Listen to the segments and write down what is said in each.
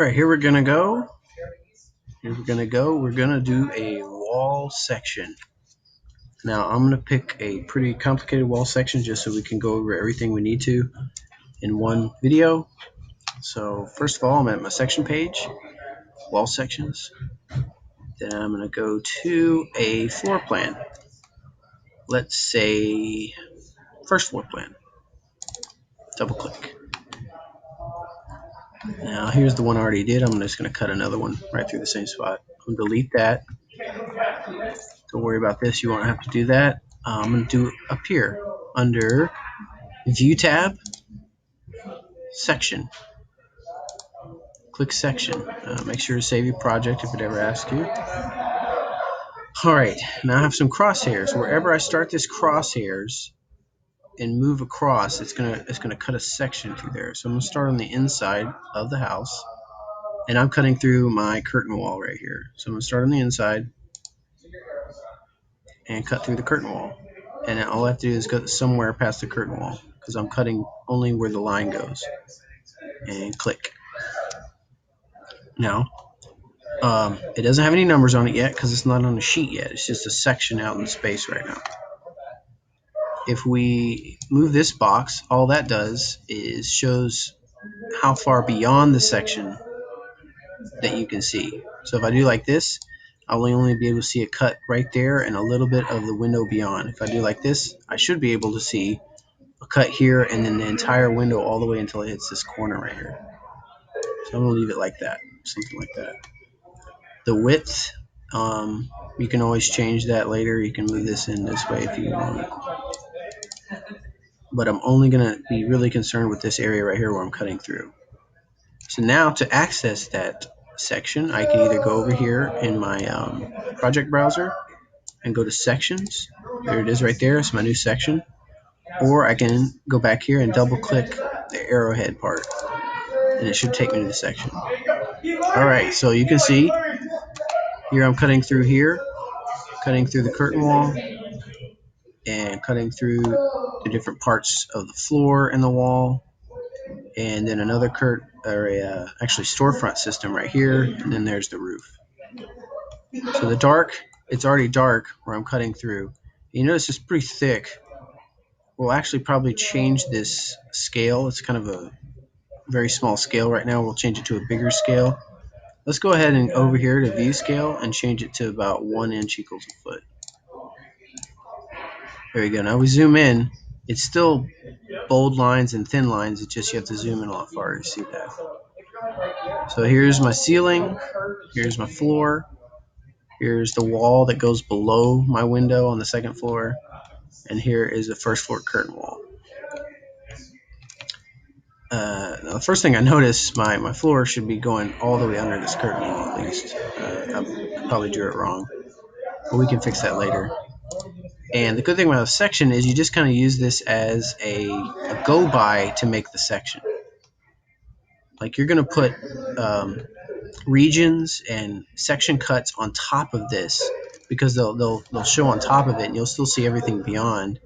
All right, here we're gonna go. We're gonna do a wall section. Now I'm gonna pick a pretty complicated wall section just so we can go over everything we need to in one video. So first of all, I'm at my section page, wall sections. Then I'm gonna go to a floor plan. Let's say first floor plan. Double click. Now here's the one I already did. I'm just gonna cut another one right through the same spot. I'm gonna delete that. Don't worry about this. You won't have to do that. I'm going to do it up here under View tab, Section. Click Section. Make sure to save your project if it ever asks you. All right, now I have some crosshairs. Wherever I start this crosshairs and move across, it's gonna cut a section through there. So I'm gonna start on the inside of the house, and I'm cutting through my curtain wall right here. So I'm gonna start on the inside and cut through the curtain wall. And all I have to do is go somewhere past the curtain wall because I'm cutting only where the line goes. And click. Now, it doesn't have any numbers on it yet because it's not on the sheet yet. It's just a section out in space right now. If we move this box, all that does is shows how far beyond the section that you can see. So if I do like this, I'll only be able to see a cut right there and a little bit of the window beyond. If I do like this, I should be able to see a cut here and then the entire window all the way until it hits this corner right here. So I'm going to leave it like that, something like that. The width, you can always change that later. You can move this in this way if you want. But I'm only going to be really concerned with this area right here where I'm cutting through. So now to access that section, I can either go over here in my project browser and go to sections. There it is right there. It's my new section. Or I can go back here and double click the arrowhead part, and it should take me to the section. All right, so you can see here I'm cutting through here, cutting through the curtain wall, and cutting through the different parts of the floor and the wall, and then another actually storefront system right here, and then there's the roof. So the dark, it's already dark where I'm cutting through. You notice it's pretty thick. We'll actually probably change this scale. It's kind of a very small scale right now. We'll change it to a bigger scale. Let's go ahead and over here to view scale and change it to about 1 inch equals a foot. There we go. Now we zoom in. It's still bold lines and thin lines. It's just you have to zoom in a lot farther to see that. So here's my ceiling. Here's my floor. Here's the wall that goes below my window on the second floor. And here is the first floor curtain wall. Now the first thing I notice, my floor should be going all the way under this curtain wall at least. I probably drew it wrong, but we can fix that later. And the good thing about a section is you just kind of use this as a go-by to make the section. Like you're going to put regions and section cuts on top of this because they'll show on top of it, and you'll still see everything beyond.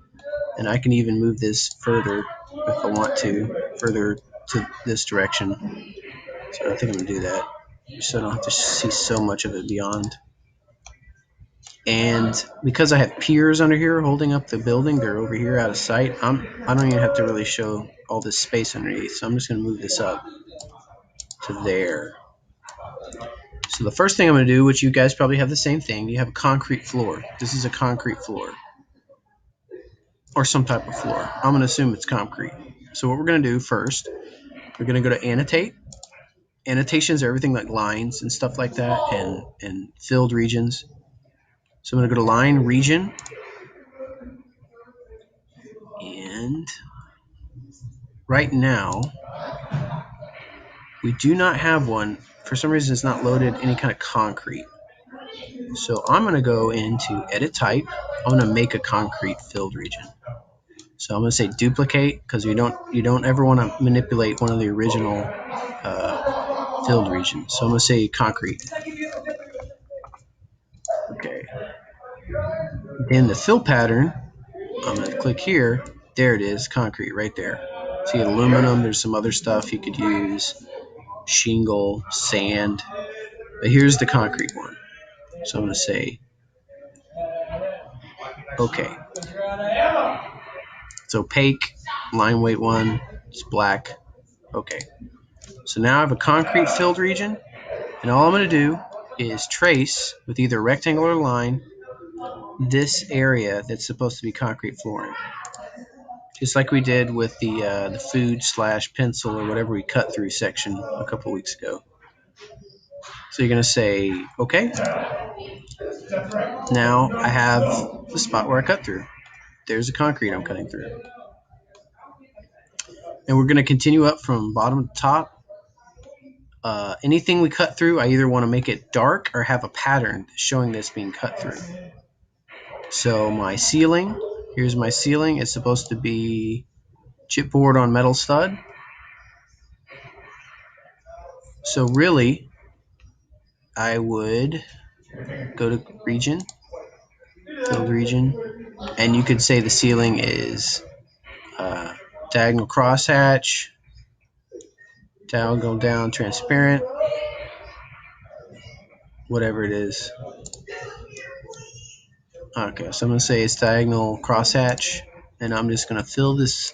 And I can even move this further if I want to, further to this direction. So I think I'm going to do that so I don't have to see so much of it beyond. And because I have piers under here holding up the building, they're over here out of sight. I don't even have to really show all this space underneath. So I'm just going to move this up to there. So the first thing I'm going to do, which you guys probably have the same thing, you have a concrete floor. This is a concrete floor. Or some type of floor. I'm going to assume it's concrete. So what we're going to do first, we're going to go to annotate. Annotations are everything like lines and stuff like that, and filled regions. So I'm going to go to line region, and right now we do not have one. For some reason it's not loaded any kind of concrete. So I'm going to go into edit type. I'm going to make a concrete filled region. So I'm going to say duplicate because you don't ever want to manipulate one of the original filled regions. So I'm going to say concrete. Okay. Then the fill pattern, I'm going to click here. There it is, concrete right there. See aluminum, there's some other stuff you could use. shingle, sand. But here's the concrete one. So I'm going to say, okay. It's opaque, line weight 1, it's black. Okay. So now I have a concrete filled region, and all I'm going to do is trace with either rectangle or line this area that's supposed to be concrete flooring. Just like we did with the food/pencil or whatever we cut through section a couple weeks ago. So you're going to say, okay. Now I have the spot where I cut through. There's the concrete I'm cutting through. And we're going to continue up from bottom to top. Anything we cut through, I either want to make it dark or have a pattern showing this being cut through. So my ceiling, here's my ceiling. It's supposed to be chipboard on metal stud. So really, I would go to region, field region, and you could say the ceiling is diagonal crosshatch, diagonal down transparent, whatever it is. Okay, so I'm going to say it's diagonal crosshatch, and I'm just going to fill this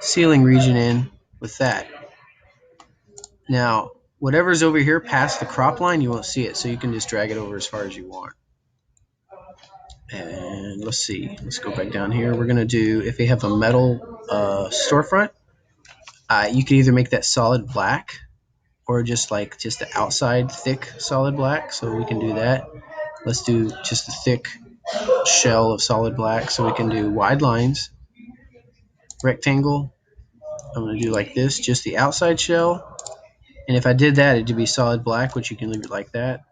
ceiling region in with that. Now, whatever's over here past the crop line, you won't see it, so you can just drag it over as far as you want. And let's see, let's go back down here. We're going to do, if we have a metal storefront, you can either make that solid black or just the outside thick solid black, so we can do that. Let's do just a thick shell of solid black, so we can do wide lines, rectangle. I'm going to do like this, just the outside shell. And if I did that, it'd be solid black, which you can leave it like that.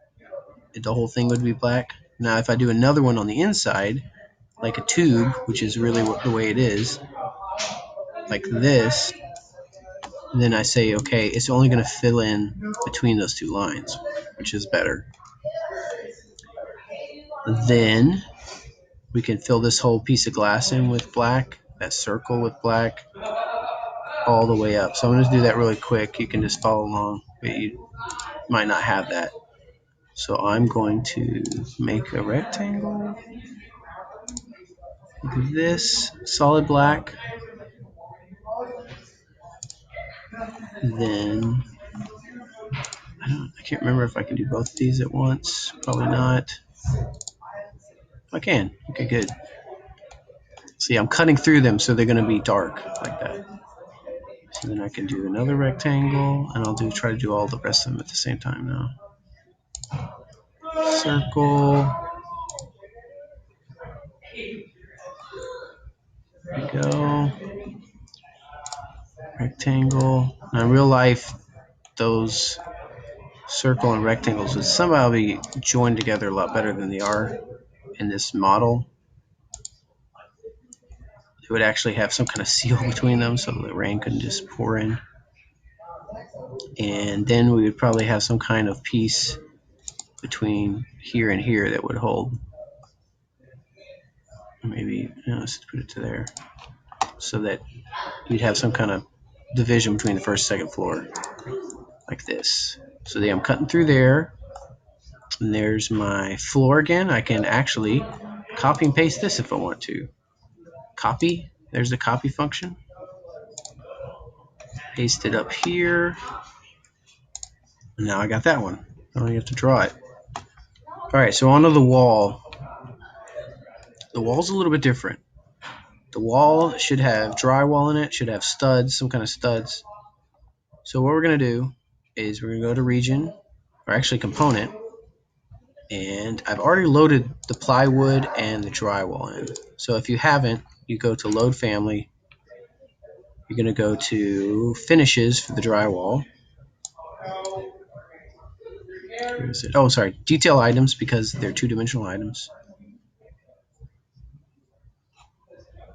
The whole thing would be black. Now, if I do another one on the inside, like a tube, which is really the way it is, like this, then I say, okay, it's only going to fill in between those two lines, which is better. Then we can fill this whole piece of glass in with black, that circle with black, all the way up. So I'm going to do that really quick. You can just follow along, but you might not have that. So I'm going to make a rectangle with this solid black. Then I can't remember if I can do both of these at once. Probably not. I can. Okay, good. See, I'm cutting through them, so they're going to be dark like that. So then I can do another rectangle, and I'll try to do all the rest of them at the same time now. Circle. There we go. Rectangle. Now, in real life, those circle and rectangles would somehow be joined together a lot better than they are in this model. It would actually have some kind of seal between them so the rain couldn't just pour in. And then we would probably have some kind of piece between here and here that would hold. Maybe, let's put it to there. So that you'd have some kind of division between the first and second floor, like this. So I'm cutting through there. And there's my floor again. I can actually copy and paste this if I want to. Copy. There's the copy function. Paste it up here. And now I got that one. I don't even have to draw it. All right, so onto the wall. The wall's a little bit different. The wall should have drywall in it, should have studs, some kind of studs. So what we're going to do is we're going to go to region, or actually component, and I've already loaded the plywood and the drywall in. So if you haven't, you go to load family. You're going to go to finishes for the drywall. Where is it? Oh, sorry, detail items, because they're two-dimensional items.